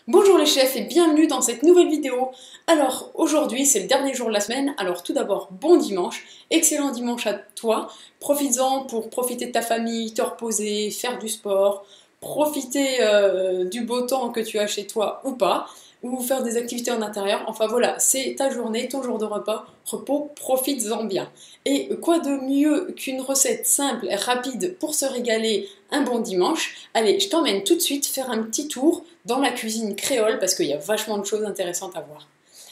Bonjour les chefs et bienvenue dans cette nouvelle vidéo. Alors aujourd'hui c'est le dernier jour de la semaine, alors tout d'abord bon dimanche, excellent dimanche à toi, profites-en pour profiter de ta famille, te reposer, faire du sport, profiter du beau temps que tu as chez toi ou pas, ou faire des activités en intérieur, enfin voilà, c'est ta journée, ton jour de repos, profites-en bien. Et quoi de mieux qu'une recette simple et rapide pour se régaler un bon dimanche? Allez, je t'emmène tout de suite faire un petit tour dans la cuisine créole parce qu'il y a vachement de choses intéressantes à voir.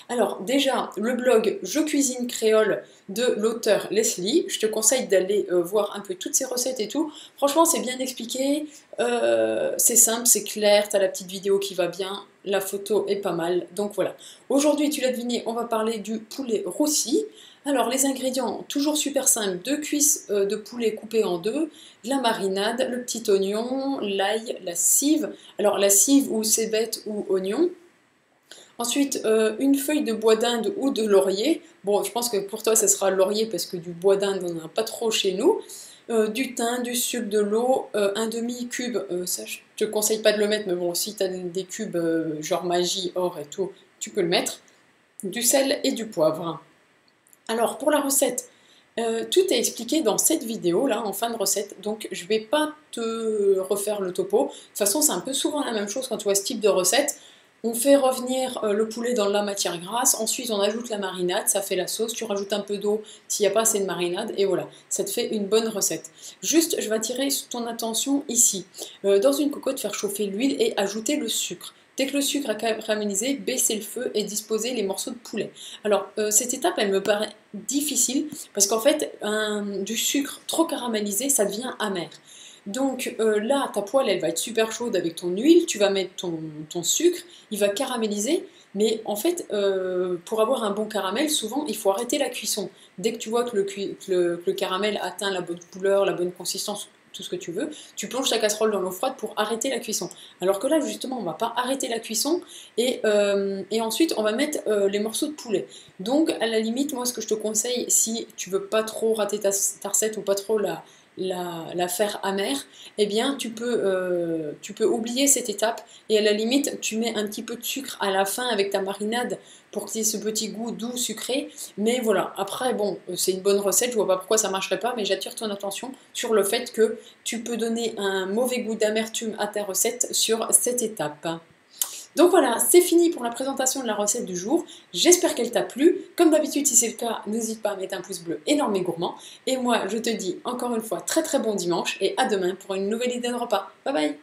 Alors déjà, le blog Je cuisine créole de l'auteur Leslie, je te conseille d'aller voir un peu toutes ces recettes et tout. Franchement, c'est bien expliqué, c'est simple, c'est clair, t'as la petite vidéo qui va bien, la photo est pas mal, donc voilà. Aujourd'hui, tu l'as deviné, on va parler du poulet roussi. Alors les ingrédients, toujours super simples, 2 cuisses de poulet coupées en deux, de la marinade, le petit oignon, l'ail, la cive. Alors la cive ou cébette ou oignon. Ensuite, une feuille de bois d'Inde ou de laurier. Bon, je pense que pour toi, ça sera laurier parce que du bois d'Inde, on n'en a pas trop chez nous. Du thym, du sucre, de l'eau, un demi-cube, ça je te conseille pas de le mettre, mais bon, si tu as des cubes genre magie, or et tout, tu peux le mettre. Du sel et du poivre. Alors, pour la recette, tout est expliqué dans cette vidéo là en fin de recette, donc je vais pas te refaire le topo. De toute façon, c'est un peu souvent la même chose quand tu vois ce type de recette. On fait revenir le poulet dans la matière grasse, ensuite on ajoute la marinade, ça fait la sauce, tu rajoutes un peu d'eau s'il n'y a pas assez de marinade, et voilà, ça te fait une bonne recette. Juste, je vais attirer ton attention ici. Dans une cocotte, faire chauffer l'huile et ajouter le sucre. Dès que le sucre a caramélisé, baissez le feu et disposez les morceaux de poulet. Alors, cette étape, elle me paraît difficile parce qu'en fait, du sucre trop caramélisé, ça devient amer. Donc là, ta poêle, elle va être super chaude avec ton huile, tu vas mettre ton sucre, il va caraméliser, mais en fait, pour avoir un bon caramel, souvent, il faut arrêter la cuisson. Dès que tu vois que le caramel atteint la bonne couleur, la bonne consistance, tout ce que tu veux, tu plonges ta casserole dans l'eau froide pour arrêter la cuisson. Alors que là, justement, on ne va pas arrêter la cuisson et ensuite, on va mettre les morceaux de poulet. Donc, à la limite, moi, ce que je te conseille, si tu veux pas trop rater ta recette ou pas trop la faire amère, eh bien tu peux oublier cette étape et à la limite tu mets un petit peu de sucre à la fin avec ta marinade pour qu'il y ait ce petit goût doux sucré. Mais voilà, après bon, c'est une bonne recette, je vois pas pourquoi ça marcherait pas, mais j'attire ton attention sur le fait que tu peux donner un mauvais goût d'amertume à ta recette sur cette étape. Donc voilà, c'est fini pour la présentation de la recette du jour. J'espère qu'elle t'a plu. Comme d'habitude, si c'est le cas, n'hésite pas à mettre un pouce bleu énorme et gourmand. Et moi, je te dis encore une fois très très bon dimanche et à demain pour une nouvelle idée de repas. Bye bye!